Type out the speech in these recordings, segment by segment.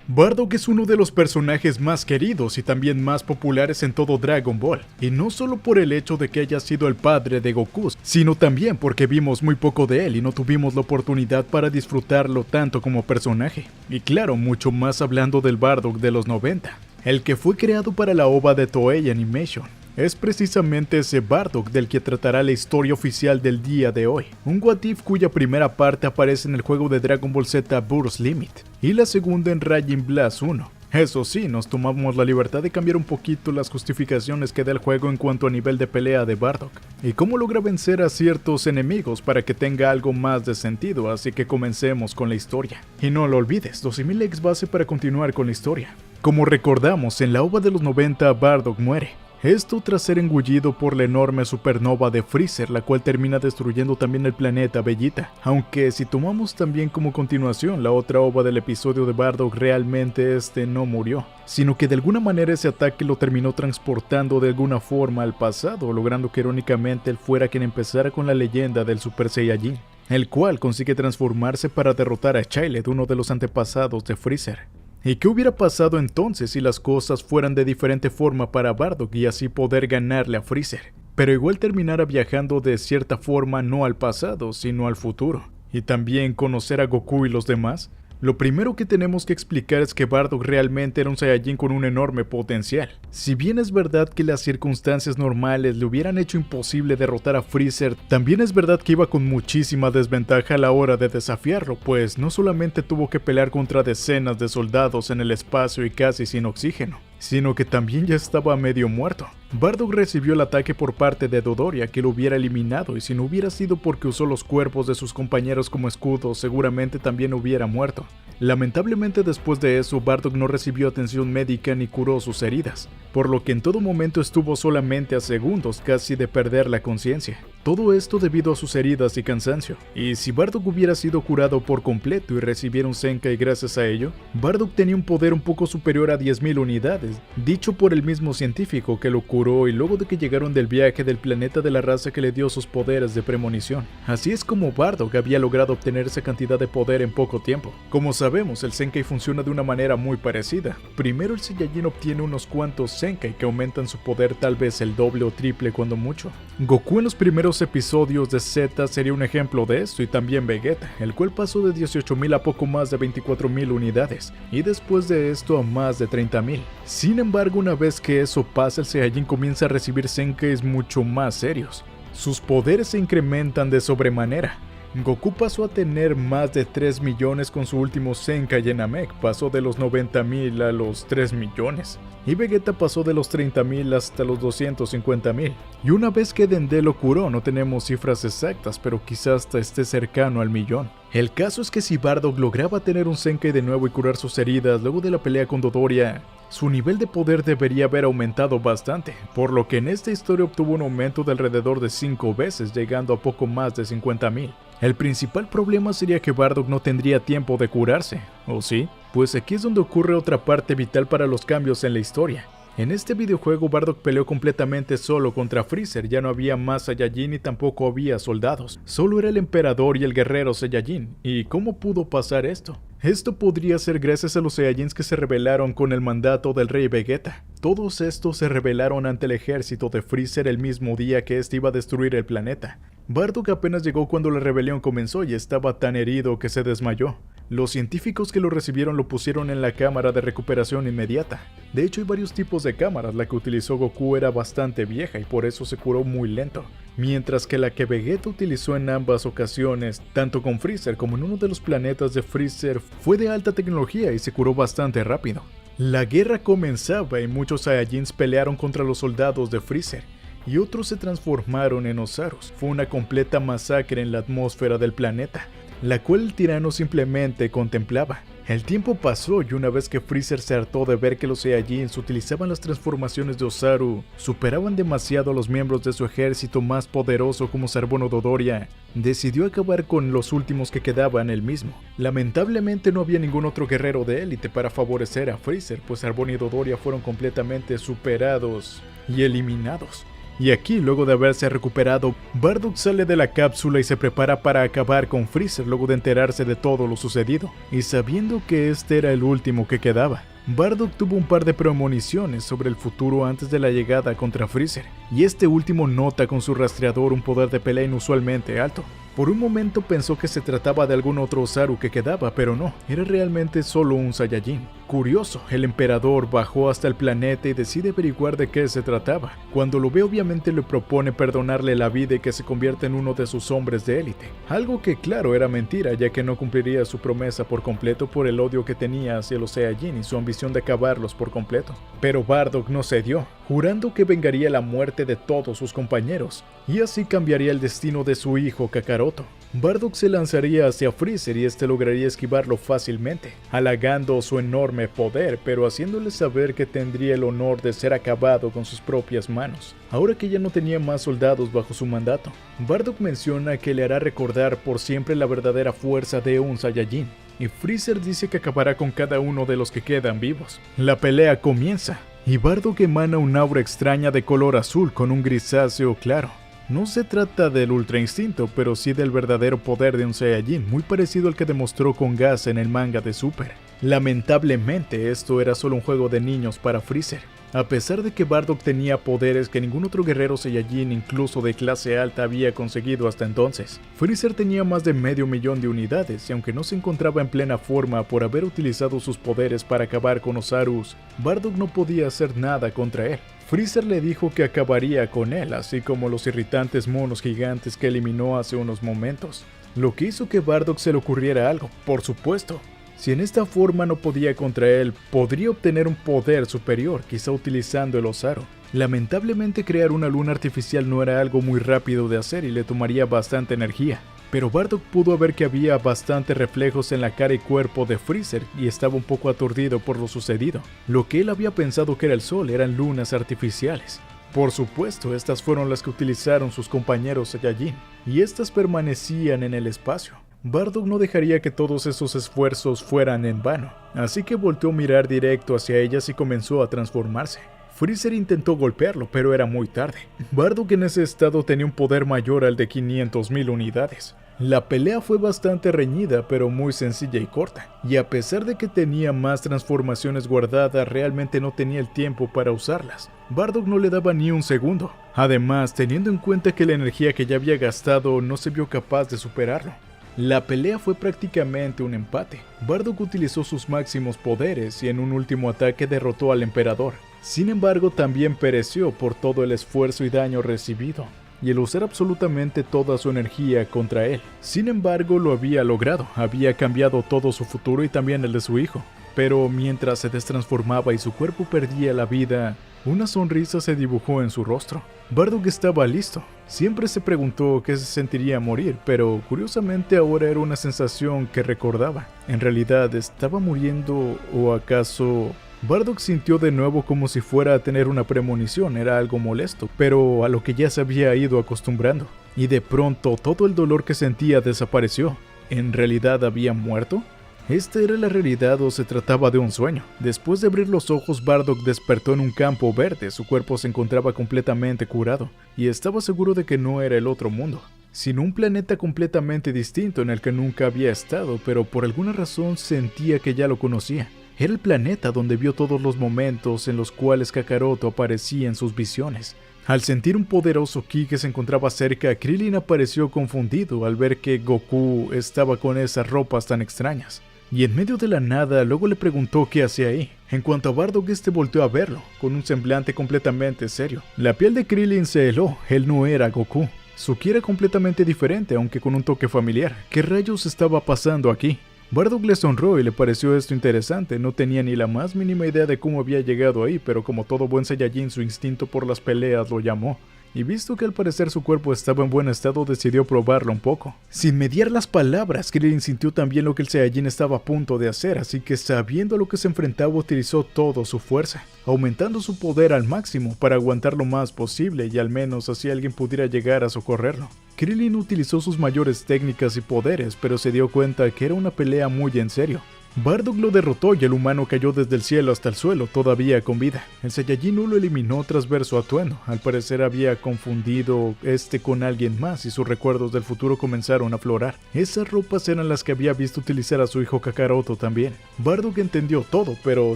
Bardock es uno de los personajes más queridos y también más populares en todo Dragon Ball, y no solo por el hecho de que haya sido el padre de Goku, sino también porque vimos muy poco de él y no tuvimos la oportunidad para disfrutarlo tanto como personaje. Y claro, mucho más hablando del Bardock de los 90, el que fue creado para la OVA de Toei Animation. Es precisamente ese Bardock del que tratará la historia oficial del día de hoy, un What If cuya primera parte aparece en el juego de Dragon Ball Z Burst Limit y la segunda en Raging Blast 1. Eso sí, nos tomamos la libertad de cambiar un poquito las justificaciones que da el juego en cuanto a nivel de pelea de Bardock y cómo logra vencer a ciertos enemigos para que tenga algo más de sentido, así que comencemos con la historia. Y no lo olvides, 12.000 likes base para continuar con la historia. Como recordamos, en la OVA de los 90 Bardock muere. Esto tras ser engullido por la enorme supernova de Freezer, la cual termina destruyendo también el planeta Vegeta. Aunque si tomamos también como continuación la otra OVA del episodio de Bardock, realmente este no murió, sino que de alguna manera ese ataque lo terminó transportando de alguna forma al pasado, logrando que irónicamente él fuera quien empezara con la leyenda del Super Saiyajin, el cual consigue transformarse para derrotar a Chiled, uno de los antepasados de Freezer. ¿Y qué hubiera pasado entonces si las cosas fueran de diferente forma para Bardock y así poder ganarle a Freezer? Pero igual terminara viajando de cierta forma no al pasado, sino al futuro. Y también conocer a Goku y los demás. Lo primero que tenemos que explicar es que Bardock realmente era un Saiyajin con un enorme potencial. Si bien es verdad que las circunstancias normales le hubieran hecho imposible derrotar a Freezer, también es verdad que iba con muchísima desventaja a la hora de desafiarlo, pues no solamente tuvo que pelear contra decenas de soldados en el espacio y casi sin oxígeno, sino que también ya estaba medio muerto. Bardock recibió el ataque por parte de Dodoria, que lo hubiera eliminado, y si no hubiera sido porque usó los cuerpos de sus compañeros como escudos, seguramente también hubiera muerto. Lamentablemente después de eso, Bardock no recibió atención médica ni curó sus heridas, por lo que en todo momento estuvo solamente a segundos casi de perder la conciencia. Todo esto debido a sus heridas y cansancio, y si Bardock hubiera sido curado por completo y recibiera un Zenkai gracias a ello, Bardock tenía un poder un poco superior a 10.000 unidades, dicho por el mismo científico que lo curó y luego de que llegaron del viaje del planeta de la raza que le dio sus poderes de premonición. Así es como Bardock había logrado obtener esa cantidad de poder en poco tiempo. Como sabemos, el Zenkai funciona de una manera muy parecida. Primero el Saiyajin obtiene unos cuantos Zenkai que aumentan su poder tal vez el doble o triple cuando mucho. Goku en los primeros episodios de Z sería un ejemplo de esto, y también Vegeta, el cual pasó de 18.000 a poco más de 24.000 unidades, y después de esto a más de 30.000. Sin embargo, una vez que eso pasa, el Saiyajin comienza a recibir Zenkais mucho más serios. Sus poderes se incrementan de sobremanera. Goku pasó a tener más de 3 millones con su último Zenkai en Namek, pasó de los 90.000 a los 3 millones. Y Vegeta pasó de los 30.000 hasta los 250.000. Y una vez que Dende lo curó, no tenemos cifras exactas, pero quizás hasta esté cercano al millón. El caso es que si Bardock lograba tener un Zenkai de nuevo y curar sus heridas luego de la pelea con Dodoria, su nivel de poder debería haber aumentado bastante, por lo que en esta historia obtuvo un aumento de alrededor de 5 veces, llegando a poco más de 50.000. El principal problema sería que Bardock no tendría tiempo de curarse, ¿o sí? Pues aquí es donde ocurre otra parte vital para los cambios en la historia. En este videojuego Bardock peleó completamente solo contra Freezer, ya no había más Saiyajin y tampoco había soldados, solo era el emperador y el guerrero Saiyajin. ¿Y cómo pudo pasar esto? Esto podría ser gracias a los Saiyajins que se rebelaron con el mandato del rey Vegeta. Todos estos se rebelaron ante el ejército de Freezer el mismo día que este iba a destruir el planeta. Bardock apenas llegó cuando la rebelión comenzó y estaba tan herido que se desmayó. Los científicos que lo recibieron lo pusieron en la cámara de recuperación inmediata. De hecho, hay varios tipos de cámaras, la que utilizó Goku era bastante vieja y por eso se curó muy lento, mientras que la que Vegeta utilizó en ambas ocasiones, tanto con Freezer como en uno de los planetas de Freezer, fue de alta tecnología y se curó bastante rápido. La guerra comenzaba y muchos Saiyajins pelearon contra los soldados de Freezer, y otros se transformaron en Osarus. Fue una completa masacre en la atmósfera del planeta, la cual el tirano simplemente contemplaba. El tiempo pasó y una vez que Freezer se hartó de ver que los Saiyajins utilizaban las transformaciones de Osaru, superaban demasiado a los miembros de su ejército más poderoso como Sarbono Dodoria, decidió acabar con los últimos que quedaban él mismo. Lamentablemente no había ningún otro guerrero de élite para favorecer a Freezer, pues Sarbono y Dodoria fueron completamente superados y eliminados. Y aquí, luego de haberse recuperado, Bardock sale de la cápsula y se prepara para acabar con Freezer luego de enterarse de todo lo sucedido, y sabiendo que este era el último que quedaba. Bardock tuvo un par de premoniciones sobre el futuro antes de la llegada contra Freezer, y este último nota con su rastreador un poder de pelea inusualmente alto. Por un momento pensó que se trataba de algún otro Osaru que quedaba, pero no, era realmente solo un Saiyajin. Curioso, el emperador bajó hasta el planeta y decide averiguar de qué se trataba. Cuando lo ve, obviamente le propone perdonarle la vida y que se convierta en uno de sus hombres de élite. Algo que claro era mentira, ya que no cumpliría su promesa por completo por el odio que tenía hacia los Saiyajin y su ambición de acabarlos por completo. Pero Bardock no cedió, jurando que vengaría la muerte de todos sus compañeros, y así cambiaría el destino de su hijo Kakaroto. Bardock se lanzaría hacia Freezer y este lograría esquivarlo fácilmente, halagando su enorme poder, pero haciéndole saber que tendría el honor de ser acabado con sus propias manos, ahora que ya no tenía más soldados bajo su mandato. Bardock menciona que le hará recordar por siempre la verdadera fuerza de un Saiyajin, y Freezer dice que acabará con cada uno de los que quedan vivos. La pelea comienza, y Bardock emana un aura extraña de color azul con un grisáceo claro. No se trata del Ultra Instinto, pero sí del verdadero poder de un Saiyajin, muy parecido al que demostró con Gas en el manga de Super. Lamentablemente, esto era solo un juego de niños para Freezer. A pesar de que Bardock tenía poderes que ningún otro guerrero Saiyajin, incluso de clase alta, había conseguido hasta entonces, Freezer tenía más de 500,000 de unidades, y aunque no se encontraba en plena forma por haber utilizado sus poderes para acabar con Osarus, Bardock no podía hacer nada contra él. Freezer le dijo que acabaría con él, así como los irritantes monos gigantes que eliminó hace unos momentos, lo que hizo que Bardock se le ocurriera algo, por supuesto. Si en esta forma no podía contra él, podría obtener un poder superior, quizá utilizando el Osaru. Lamentablemente crear una luna artificial no era algo muy rápido de hacer y le tomaría bastante energía. Pero Bardock pudo ver que había bastantes reflejos en la cara y cuerpo de Freezer y estaba un poco aturdido por lo sucedido. Lo que él había pensado que era el sol eran lunas artificiales. Por supuesto, estas fueron las que utilizaron sus compañeros Saiyajin, y estas permanecían en el espacio. Bardock no dejaría que todos esos esfuerzos fueran en vano, así que volteó a mirar directo hacia ellas y comenzó a transformarse. Freezer intentó golpearlo, pero era muy tarde. Bardock en ese estado tenía un poder mayor al de 500,000 unidades. La pelea fue bastante reñida, pero muy sencilla y corta, y a pesar de que tenía más transformaciones guardadas, realmente no tenía el tiempo para usarlas. Bardock no le daba ni un segundo. Además, teniendo en cuenta que la energía que ya había gastado no se vio capaz de superarlo. La pelea fue prácticamente un empate. Bardock utilizó sus máximos poderes y en un último ataque derrotó al emperador. Sin embargo, también pereció por todo el esfuerzo y daño recibido, y el usar absolutamente toda su energía contra él. Sin embargo, lo había logrado, había cambiado todo su futuro y también el de su hijo. Pero mientras se destransformaba y su cuerpo perdía la vida, una sonrisa se dibujó en su rostro. Bardock estaba listo. Siempre se preguntó qué se sentiría morir, pero curiosamente ahora era una sensación que recordaba. ¿En realidad estaba muriendo o acaso...? Bardock sintió de nuevo como si fuera a tener una premonición, era algo molesto, pero a lo que ya se había ido acostumbrando. Y de pronto todo el dolor que sentía desapareció. ¿En realidad había muerto? ¿Esta era la realidad o se trataba de un sueño? Después de abrir los ojos, Bardock despertó en un campo verde, su cuerpo se encontraba completamente curado, y estaba seguro de que no era el otro mundo, sino un planeta completamente distinto en el que nunca había estado, pero por alguna razón sentía que ya lo conocía. Era el planeta donde vio todos los momentos en los cuales Kakaroto aparecía en sus visiones. Al sentir un poderoso ki que se encontraba cerca, Krillin apareció confundido al ver que Goku estaba con esas ropas tan extrañas. Y en medio de la nada, luego le preguntó qué hacía ahí. En cuanto a Bardock, este volteó a verlo, con un semblante completamente serio. La piel de Krillin se heló, él no era Goku. Su ki era completamente diferente, aunque con un toque familiar. ¿Qué rayos estaba pasando aquí? Bardock le sonrió y le pareció esto interesante, no tenía ni la más mínima idea de cómo había llegado ahí, pero como todo buen Saiyajin su instinto por las peleas lo llamó. Y visto que al parecer su cuerpo estaba en buen estado, decidió probarlo un poco. Sin mediar las palabras, Krillin sintió también lo que el Saiyajin estaba a punto de hacer, así que sabiendo a lo que se enfrentaba utilizó toda su fuerza, aumentando su poder al máximo para aguantar lo más posible y al menos así alguien pudiera llegar a socorrerlo. Krillin utilizó sus mayores técnicas y poderes, pero se dio cuenta que era una pelea muy en serio. Bardock lo derrotó y el humano cayó desde el cielo hasta el suelo, todavía con vida. El Saiyajin no lo eliminó tras ver su atuendo. Al parecer había confundido con alguien más y sus recuerdos del futuro comenzaron a aflorar. Esas ropas eran las que había visto utilizar a su hijo Kakaroto también. Bardock entendió todo, pero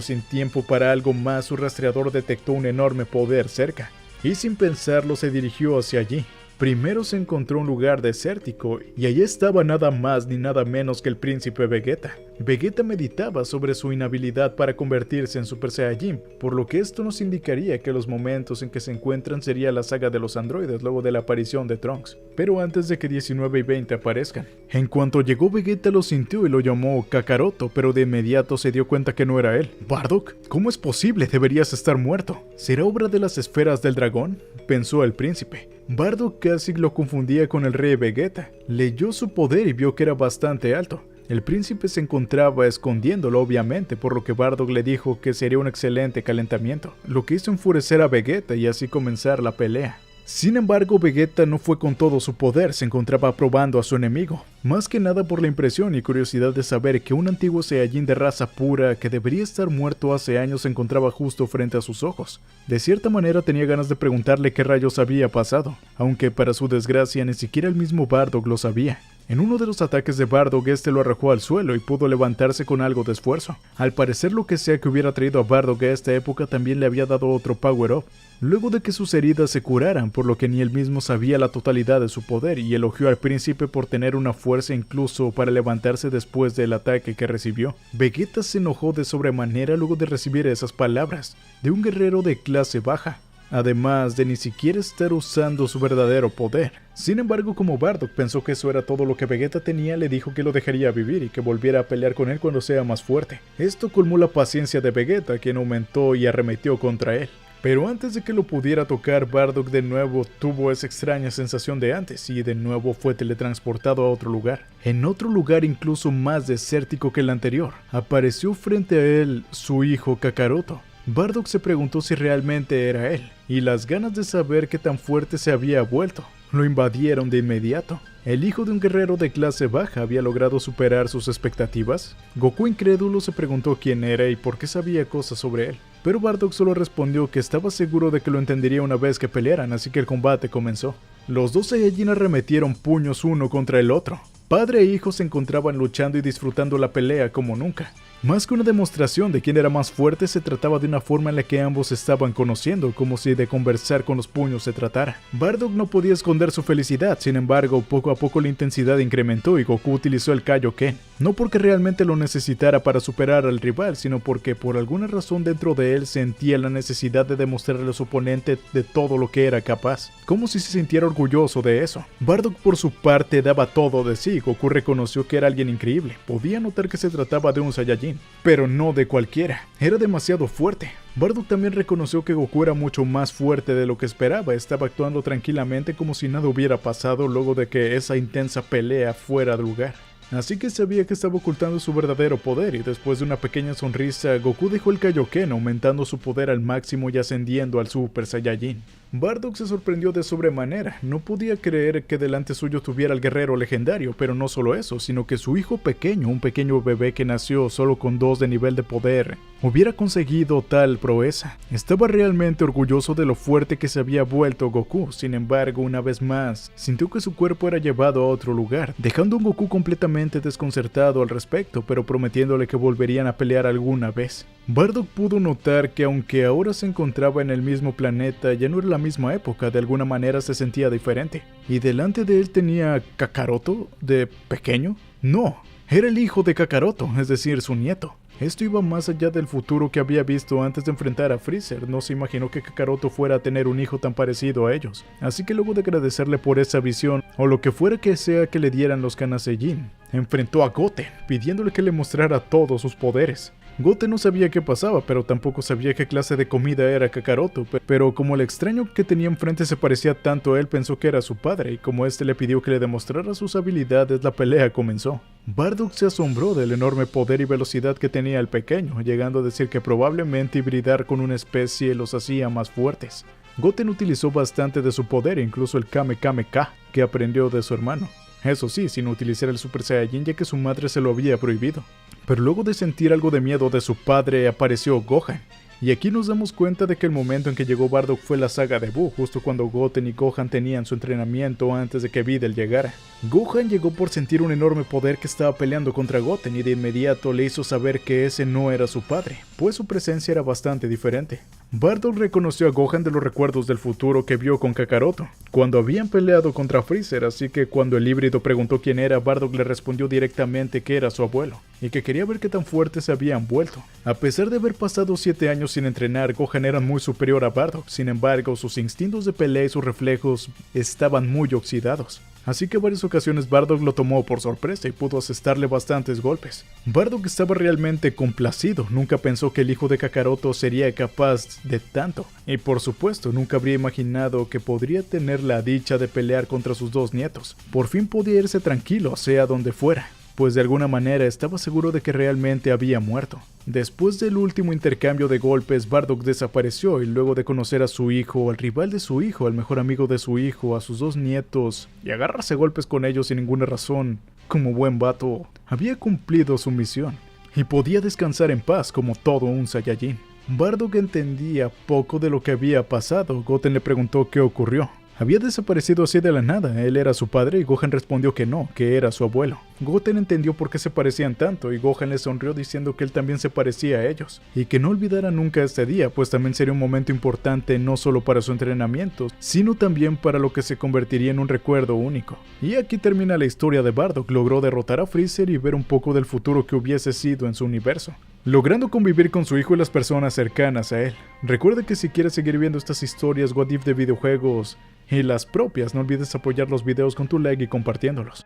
sin tiempo para algo más, su rastreador detectó un enorme poder cerca. Y sin pensarlo se dirigió hacia allí. Primero se encontró un lugar desértico y allí estaba nada más ni nada menos que el príncipe Vegeta. Vegeta meditaba sobre su inhabilidad para convertirse en Super Saiyajin, por lo que esto nos indicaría que los momentos en que se encuentran sería la saga de los androides luego de la aparición de Trunks, pero antes de que 19 y 20 aparezcan. En cuanto llegó Vegeta lo sintió y lo llamó Kakaroto, pero de inmediato se dio cuenta que no era él. «Bardock, ¿cómo es posible? Deberías estar muerto. ¿Será obra de las esferas del dragón?», pensó el príncipe. Bardock casi lo confundía con el rey Vegeta. Leyó su poder y vio que era bastante alto. El príncipe se encontraba escondiéndolo obviamente, por lo que Bardock le dijo que sería un excelente calentamiento, lo que hizo enfurecer a Vegeta y así comenzar la pelea. Sin embargo, Vegeta no fue con todo su poder, se encontraba probando a su enemigo, más que nada por la impresión y curiosidad de saber que un antiguo Saiyajin de raza pura que debería estar muerto hace años se encontraba justo frente a sus ojos. De cierta manera tenía ganas de preguntarle qué rayos había pasado, aunque para su desgracia ni siquiera el mismo Bardock lo sabía. En uno de los ataques de Bardock lo arrojó al suelo y pudo levantarse con algo de esfuerzo. Al parecer lo que sea que hubiera traído a Bardock a esta época también le había dado otro power-up, luego de que sus heridas se curaran, por lo que ni él mismo sabía la totalidad de su poder, y elogió al príncipe por tener una fuerza incluso para levantarse después del ataque que recibió. Vegeta se enojó de sobremanera luego de recibir esas palabras de un guerrero de clase baja, además de ni siquiera estar usando su verdadero poder. Sin embargo, como Bardock pensó que eso era todo lo que Vegeta tenía, le dijo que lo dejaría vivir y que volviera a pelear con él cuando sea más fuerte. Esto colmó la paciencia de Vegeta, quien aumentó y arremetió contra él. Pero antes de que lo pudiera tocar, Bardock de nuevo tuvo esa extraña sensación de antes y de nuevo fue teletransportado a otro lugar. En otro lugar incluso más desértico que el anterior, apareció frente a él su hijo Kakaroto. Bardock se preguntó si realmente era él, y las ganas de saber qué tan fuerte se había vuelto lo invadieron de inmediato. ¿El hijo de un guerrero de clase baja había logrado superar sus expectativas? Goku incrédulo se preguntó quién era y por qué sabía cosas sobre él, pero Bardock solo respondió que estaba seguro de que lo entendería una vez que pelearan, así que el combate comenzó. Los dos Saiyajin arremetieron puños uno contra el otro. Padre e hijo se encontraban luchando y disfrutando la pelea como nunca. Más que una demostración de quién era más fuerte, se trataba de una forma en la que ambos estaban conociendo, como si de conversar con los puños se tratara. Bardock no podía esconder su felicidad, sin embargo, poco a poco la intensidad incrementó y Goku utilizó el Kaioken. No porque realmente lo necesitara para superar al rival, sino porque por alguna razón dentro de él sentía la necesidad de demostrarle a su oponente de todo lo que era capaz, como si se sintiera orgulloso de eso. Bardock por su parte daba todo de sí. Goku reconoció que era alguien increíble, podía notar que se trataba de un Saiyajin, pero no de cualquiera, era demasiado fuerte. Bardock también reconoció que Goku era mucho más fuerte de lo que esperaba, estaba actuando tranquilamente como si nada hubiera pasado luego de que esa intensa pelea fuera de lugar. Así que sabía que estaba ocultando su verdadero poder y después de una pequeña sonrisa, Goku dejó el Kaioken aumentando su poder al máximo y ascendiendo al Super Saiyajin. Bardock se sorprendió de sobremanera, no podía creer que delante suyo tuviera al guerrero legendario, pero no solo eso, sino que su hijo pequeño, un pequeño bebé que nació solo con 2 de nivel de poder, hubiera conseguido tal proeza. Estaba realmente orgulloso de lo fuerte que se había vuelto Goku, sin embargo, una vez más, sintió que su cuerpo era llevado a otro lugar, dejando a un Goku completamente desconcertado al respecto, pero prometiéndole que volverían a pelear alguna vez. Bardock pudo notar que aunque ahora se encontraba en el mismo planeta, ya no era la misma época, de alguna manera se sentía diferente. ¿Y delante de él tenía Kakaroto de pequeño? No, era el hijo de Kakaroto, es decir, su nieto. Esto iba más allá del futuro que había visto antes de enfrentar a Freezer. No se imaginó que Kakaroto fuera a tener un hijo tan parecido a ellos. Así que luego de agradecerle por esa visión, o lo que fuera que sea que le dieran los Kana Seijin, enfrentó a Goten, pidiéndole que le mostrara todos sus poderes. Goten no sabía qué pasaba, pero tampoco sabía qué clase de comida era Kakaroto, pero como el extraño que tenía enfrente se parecía tanto a él, pensó que era su padre, y como este le pidió que le demostrara sus habilidades, la pelea comenzó. Bardock se asombró del enorme poder y velocidad que tenía el pequeño, llegando a decir que probablemente hibridar con una especie los hacía más fuertes. Goten utilizó bastante de su poder, incluso el Kame Kame Ka, que aprendió de su hermano. Eso sí, sin utilizar el Super Saiyajin, ya que su madre se lo había prohibido. Pero luego de sentir algo de miedo de su padre apareció Gohan. Y aquí nos damos cuenta de que el momento en que llegó Bardock fue la saga de Buu, justo cuando Goten y Gohan tenían su entrenamiento antes de que Videl llegara. Gohan llegó por sentir un enorme poder que estaba peleando contra Goten y de inmediato le hizo saber que ese no era su padre, pues su presencia era bastante diferente. Bardock reconoció a Gohan de los recuerdos del futuro que vio con Kakaroto, cuando habían peleado contra Freezer, así que cuando el híbrido preguntó quién era, Bardock le respondió directamente que era su abuelo, y que quería ver qué tan fuertes se habían vuelto. A pesar de haber pasado 7 años sin entrenar, Gohan era muy superior a Bardock, sin embargo, sus instintos de pelea y sus reflejos estaban muy oxidados. Así que en varias ocasiones Bardock lo tomó por sorpresa y pudo asestarle bastantes golpes. Bardock estaba realmente complacido, nunca pensó que el hijo de Kakaroto sería capaz de tanto. Y por supuesto, nunca habría imaginado que podría tener la dicha de pelear contra sus 2 nietos. Por fin podía irse tranquilo, sea donde fuera, pues de alguna manera estaba seguro de que realmente había muerto. Después del último intercambio de golpes, Bardock desapareció y luego de conocer a su hijo, al rival de su hijo, al mejor amigo de su hijo, a sus 2 nietos, y agarrarse golpes con ellos sin ninguna razón, como buen vato, había cumplido su misión, y podía descansar en paz como todo un Saiyajin. Bardock entendía poco de lo que había pasado. Goten le preguntó qué ocurrió. Había desaparecido así de la nada, él era su padre y Gohan respondió que no, que era su abuelo. Goten entendió por qué se parecían tanto y Gohan le sonrió diciendo que él también se parecía a ellos, y que no olvidara nunca este día, pues también sería un momento importante no solo para su entrenamiento, sino también para lo que se convertiría en un recuerdo único. Y aquí termina la historia de Bardock, logró derrotar a Freezer y ver un poco del futuro que hubiese sido en su universo, logrando convivir con su hijo y las personas cercanas a él. Recuerda que si quieres seguir viendo estas historias What If de videojuegos y las propias, no olvides apoyar los videos con tu like y compartiéndolos.